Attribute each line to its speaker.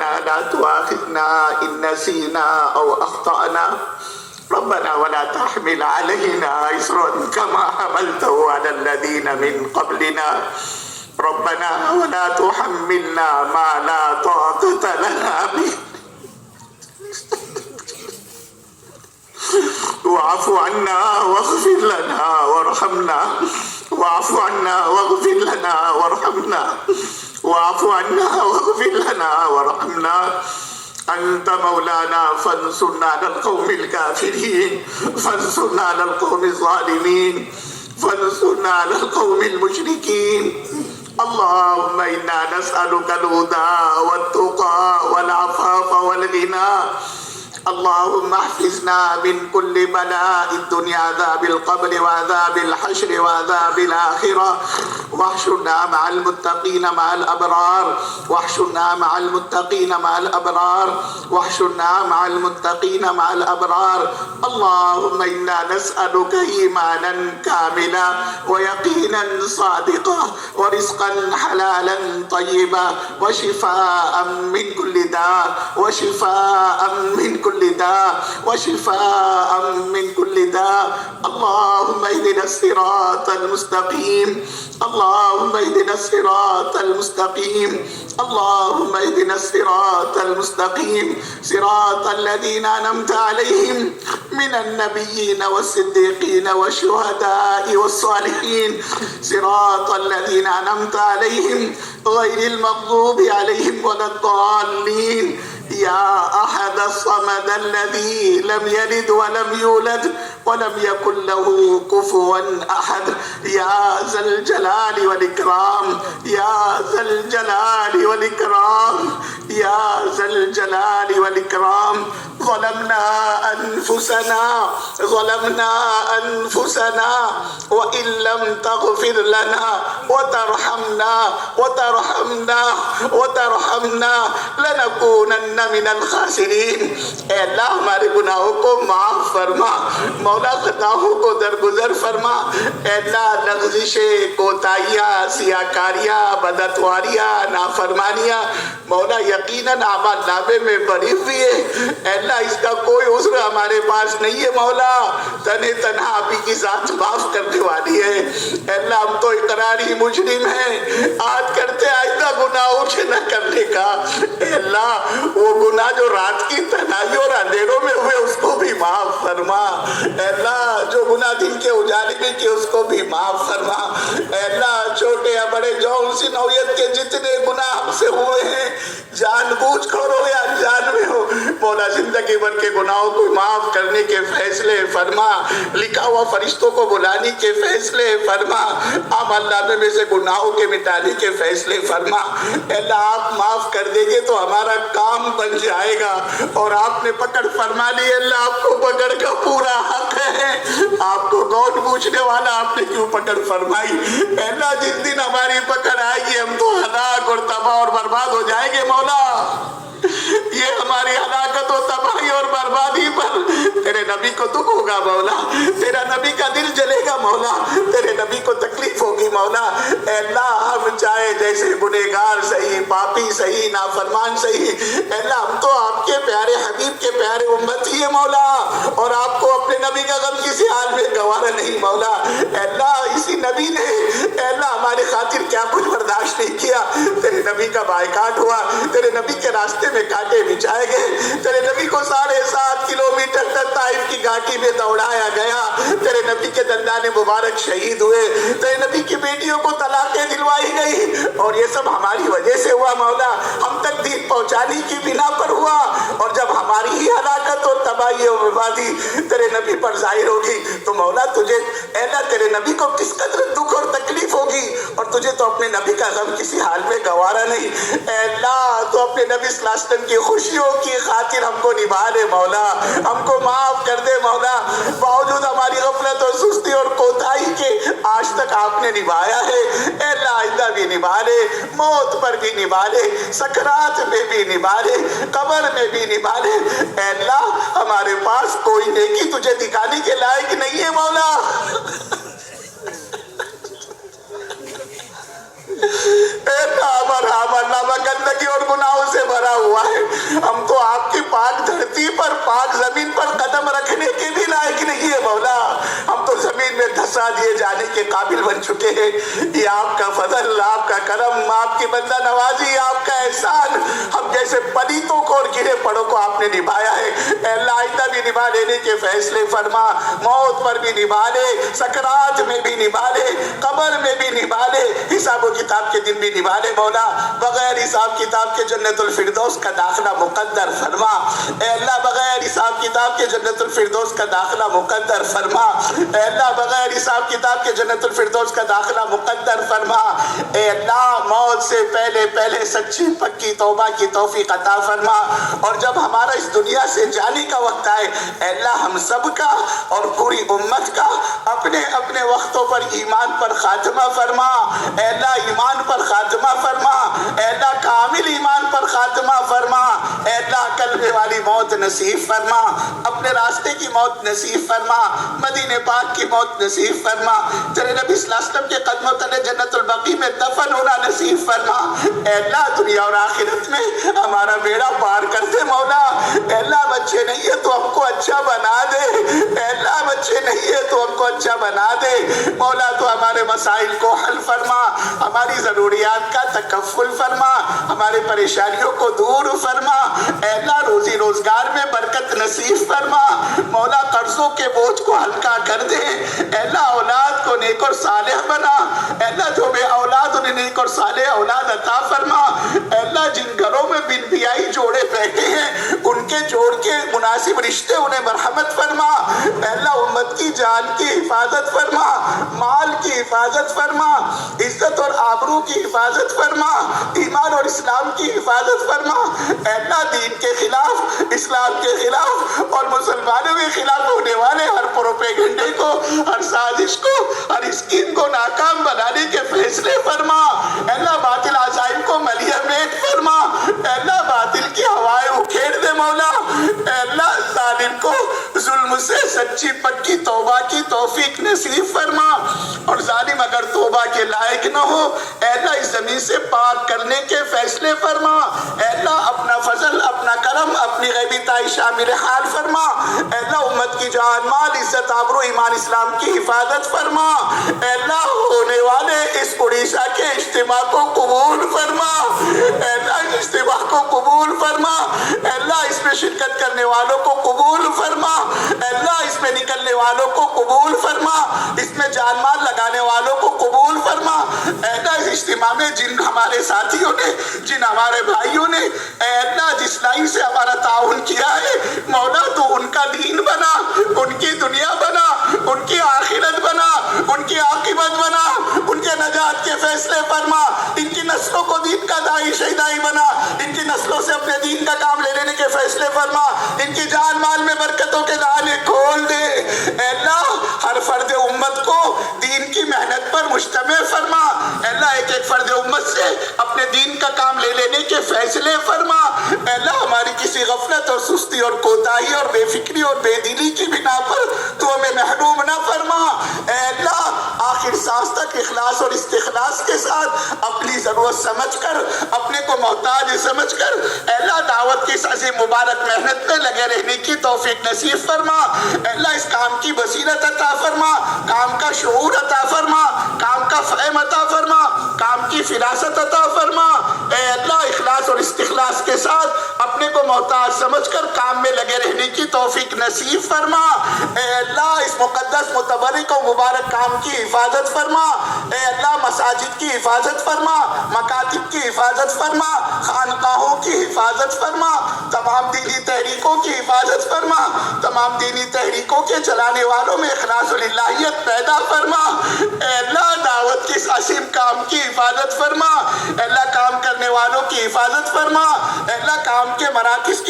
Speaker 1: ربنا لا تؤاخذنا إن نسينا أو أخطأنا ربنا ولا تحمل علينا إصرا كما حملته على الذين من قبلنا ربنا ولا تحملنا ما لا طاقة لنا به واعف عنا واغفر لنا وارحمنا واعف عنا واغفر لنا وارحمنا واعف عنا واغفر لنا وارحمنا أنت مولانا فانصرنا على القوم الكافرين فانصرنا على القوم الظالمين فانصرنا على القوم المشركين اللهم إنا نسألك الهدى والتقى والعفاف والغنى اللهم احفظنا من كل بلاء الدنيا عذاب القبر وعذاب الحشر وعذاب الآخرة واحشرنا مع المتقين مع الأبرار واحشرنا مع المتقين مع الأبرار واحشرنا مع المتقين مع الأبرار اللهم إنا نسألك إيمانا كاملا ويقينا صادقا ورزقا حلالا طيبا وشفاء من كل داء وشفاء من كل داء وشفاء من كل داء اللهم اهدنا الصراط المستقيم اللهم اهدنا الصراط المستقيم اللهم اهدنا الصراط المستقيم صراط الذين أنعمت عليهم من النبيين والصديقين والشهداء والصالحين صراط الذين أنعمت عليهم غير المغضوب عليهم ولا الضالين يا أحد الصمد الذي لم يلد ولم يولد ولم يكن له كفوا أحد يا ذا الجلال والإكرام يا ذا الجلال والإكرام يا ذا الجلال والإكرام ظلمنا أنفسنا وإن لم تغفر لنا وترحمنا لنكونن من الخاسرین۔ اے اللہ ہمارے گناہوں کو معاف فرما، مولا خطاؤں کو درگزر فرما، اے اللہ لغزشیں، کوتاہیاں، سیاکاریاں، بدعتواریاں، نافرمانیاں مولا یقیناً اعمال نامے میں بھری ہوئی ہے، اے اللہ اس کا کوئی عذر ہمارے پاس نہیں ہے مولا، تنہا آپ ہی کی ذات معاف کرنے والی ہے، اے اللہ ہم تو اقراری مجرم ہیں، آج کرتے آئندہ گناہوں سے نہ کرنے کا، اے اللہ وہ گناہ جو رات کی تنہائیوں اور اندھیروں میں ہوئے اس کو بھی معاف فرما، اے اللہ جو گناہ دن کے اجالے میں کیے اس کو بھی معاف فرما، اے اللہ چھوٹے یا بڑے جون سی نوعیت کے جتنے گناہ ہم سے ہوئے ہیں جان بوجھ کر ہو یا انجان میں ہو مولا زندگی بھر کے گناہوں کو معاف کرنے کے فیصلے فرما، لکھا ہوا فرشتوں کو بلانے کے فیصلے فرما، اعمال نامے میں سے گناہوں کے مٹانے کے فیصلے فرما، اے اللہ آپ معاف کر دیں گے تو ہمارا کام بن جائے گا، اور آپ نے پکڑ فرما لی اللہ آپ کو پکڑ کا پورا حق ہے، آپ کو کون پوچھنے والا آپ نے کیوں پکڑ فرمائی، اے اللہ جس دن ہماری پکڑ آئے گی ہم تو ہلاک اور تباہ اور برباد ہو جائیں گے مولا، یہ ہماری ہلاکت و تباہی اور بربادی پر تیرے نبی کو دکھ ہوگا مولا، تیرا نبی کا دل جلے گا مولا، تیرے نبی کو تکلیف ہوگی مولا، اے اللہ ہم چاہے جیسے گنہگار صحیح، پاپی صحیح، نافرمان صحیح، اے اللہ ہم تو آپ کے پیارے حبیب کے پیارے امتی ہیں مولا، اور آپ کو اپنے نبی کا غم کسی حال میں گوارا نہیں مولا، اے اللہ اسی نبی نے اے اللہ ہماری خاطر کیا کچھ برداشت نہیں کیا، تیرے نبی کا بائیکاٹ ہوا، تیرے نبی کے راستے میں کانٹے بچھائے گئے، تیرے نبی کو 7.5 کلومیٹر تک طائف کی گھاٹی میں دوڑایا گیا، تیرے نبی کے دندان مبارک شہید ہوئے، تیرے نبی کی بیٹیوں کو طلاقیں دلوائی گئی، اور یہ سب ہماری وجہ سے ہوا مولا، ہم تک دین پہنچانے کی بنا پر ہوا، اور جب ہماری ہی ہلاکت اور تباہی اور بربادی تیرے نبی پر ظاہر ہوگی تو مولا تجھے اے اللہ تیرے نبی کو کس قدر دکھ اور تکلیف ہوگی، اور تجھے تو اپنے نبی کا غم کسی حال میں گوارا نہیں، اے اللہ تو اپنے نبی صلی اللہ علیہ وسلم کی خوشیوں کی خاطر ہم کو نبھا دے مولا، ہم کو معاف کر دے مولا، باوجود ہماری غفلت اور سستی اور کوتاہی کے آج تک آپ نے نبھایا ہے، اے اللہ آئندہ بھی نبھا لے، موت پر بھی نبھا لے، سکرات میں بھی نبھا لے، قبر میں بھی نبھا لے، اے اللہ ہمارے پاس کوئی نیکی تجھے دکھانے کے لائق نہیں ہے مولا، اے اللہ ہمارا عمل نامہ گندگی اور گناہوں سے بھرا ہوا ہے، قابل بن چکے ہیں۔ یہ آپ کا فضل، آپ کا کرم، آپ کی بندہ نوازی، آپ کا احسان، ہم جیسے پلیتوں کو اور گرے پڑوں کو آپ نے نبھایا ہے۔ اے اللہ آئندہ بھی نبھا لینے کے فیصلے فرما، موت پر بھی نبھا لے، سکرات میں بھی نبھا لے، قبر میں بھی نبھا لے، حساب و کتاب کے دن بھی نبھا لے مولا۔ بغیر حساب کتاب کے جنت الفردوس کا داخلہ مقدر فرما۔ اے اللہ بغیر حساب کتاب کے جنت الفردوس کا داخلہ مقدر فرما۔ اے اللہ بغیر حساب کتاب کے جنت الفردوس کا داخلہ مقدر فرما۔ اے اللہ موت سے پہلے پہلے سچی پکی توبہ کی توفیق عطا فرما، اور جب ہمارا اس دنیا سے جانے کا وقت آئے اے اللہ ہم سب کا اور پوری امت کا اپنے اپنے وقتوں پر ایمان پر خاتمہ فرما۔ اے اللہ ایمان پر خاتمہ فرما، اے اللہ کامل ایمان پر خاتمہ فرما، اے اللہ کلمے والی موت نصیب فرما، اپنے راستے کی موت نصیب فرما، مدینے پاک کی موت نصیب فرما، تیرے نبی صلی اللہ علیہ وسلم کے قدموں تلے جنت البقیع میں دفن ہونا نصیب فرما۔ اے اللہ دنیا اور آخرت میں ہمارا بیڑا پار کر دے مولا۔ اے اللہ بچے نہیں ہے تو ہم کو اچھا بنا دے، اے اللہ بچے نہیں ہے تو ہم کو اچھا بنا دے مولا۔ تو ہمارے مسائل کو حل فرما، ہماری ضروریات کا تکفل فرما، ہمارے پریشانیوں کو دور فرما۔ اے اللہ روزی روزگار میں برکت نصیب فرما مولا، قرضوں کے بوجھ کو ہلکا کر دے۔ اے اللہ اولاد کو نیک اور صالح بنا، اے اللہ جو بے اولاد انہیں نیک اور صالح اولاد عطا فرما۔ اے اللہ جن گھروں میں بن بیائی جوڑے بیٹھے ہیں ان کے جوڑ کے مناسب رشتے انہیں مرحمت فرما۔ اے اللہ امت کی جان کی حفاظت فرما، مال کی حفاظت فرما، عزت اور آبرو کی حفاظت فرما، ایمان اور اسلام کی حفاظت فرما۔ اے اللہ دین کے خلاف، اسلام کے خلاف اور مسلمانوں کے خلاف ہونے والے ہر پروپیگنڈے کو، ہر سازش کو، ہر اسکیم کو ناکام بنانے کے فیصلے فرما۔ اے اللہ باطل عزائم کو ملیح میٹ فرما، اے اللہ باطل کی ہوائیں اکھیڑ دے مولا۔ اے اللہ ظالم کو ظلم سے سچی پکی توبہ کی توفیق نصیب فرما، اور ظالم اگر توبہ کے لائق نہ ہو اے اللہ اس زمین سے پاک کرنے کے فیصلے فرما۔ اے اللہ اپنا فضل، اپنا کرم، اپنی غیبی تائی شامل حال فرما۔ اے اللہ امت کی جان مال عزت آبرو ایمان اسلام کی حفاظت فرما۔ اے اللہ ہونے والے اس اڑیسہ کے اجتماع کو قبول فرما، اے اللہ اس اجتماع کو قبول فرما، اے اللہ اس میں شرکت کرنے والوں کو قبول فرما، اے اللہ اس میں نکلنے والوں کو قبول فرما، اس میں جان مال لگانے والوں کو قبول فرما۔ اے اللہ اس اجتماع میں جن ہمارے ساتھیوں نے، جن ہمارے بھائیوں نے اے اللہ جس لائن سے ہمارا تعاون کیا ہے مولا تو ان کا دین بنا، ان کی دنیا بنا، ان کی آخرت بنا، ان کی عاقبت بنا، ان کے نجات کے فیصلے فرما، ان کی نسلوں کو دین کا داعی شہدائی بنا، ان کی نسلوں سے اپنے دین کا کام لے لینے کے فیصلے فرما، ان کی جان مال میں برکتوں کے دہانے کھول دے۔ اے اللہ ہر فرد امت کو دین کی محنت پر مجتمع فرما، اے اللہ ایک ایک فرد امت سے اپنے دین کا کام لے لینے کے فیصلے فرما۔ اے اللہ ہماری کسی غفلت اور سستی اور کوتاہی اور بے فکری اور بے دلی کی بنا پر تو ہمیں محروم نہ فرما۔ اے اللہ آخر سانس تک اخلاص اور استخلاص کے ساتھ اپنی ضرورت سمجھ کر، اپنے کو محتاج سمجھ کر اے اللہ دعوت کی اس عظیم مبارک محنت میں لگے رہنے کی توفیق نصیب فرما۔ اے اللہ اس کام کی بصیرت عطا فرما، کام کا شعور عطا فرما، کام کا فہم عطا فرما، کام کی فراست عطا فرما۔ اے اللہ اخلاص اور استخلاص کے ساتھ اپنے کو محتاج سمجھ کر کام میں لگے رہنے کی توفیق نصیب فرما۔ اے اللہ اس مقدس متبرک و مبارک کام کی حفاظت فرما۔ اے اللہ مساجد کی حفاظت فرما، مکاتب کی حفاظت فرما، خانقاہوں کی حفاظت فرما، تمام دینی تحریکوں کی حفاظت فرما، تمام دینی تحریکوں کے چلانے والوں میں اخلاص و للہیت پیدا فرما۔ اے اللہ دعوت کے اس عظیم کام کی حفاظت فرما، اے اللہ کام کرنے والوں کی حفاظت فرما، اے اللہ کام کے مراکز کی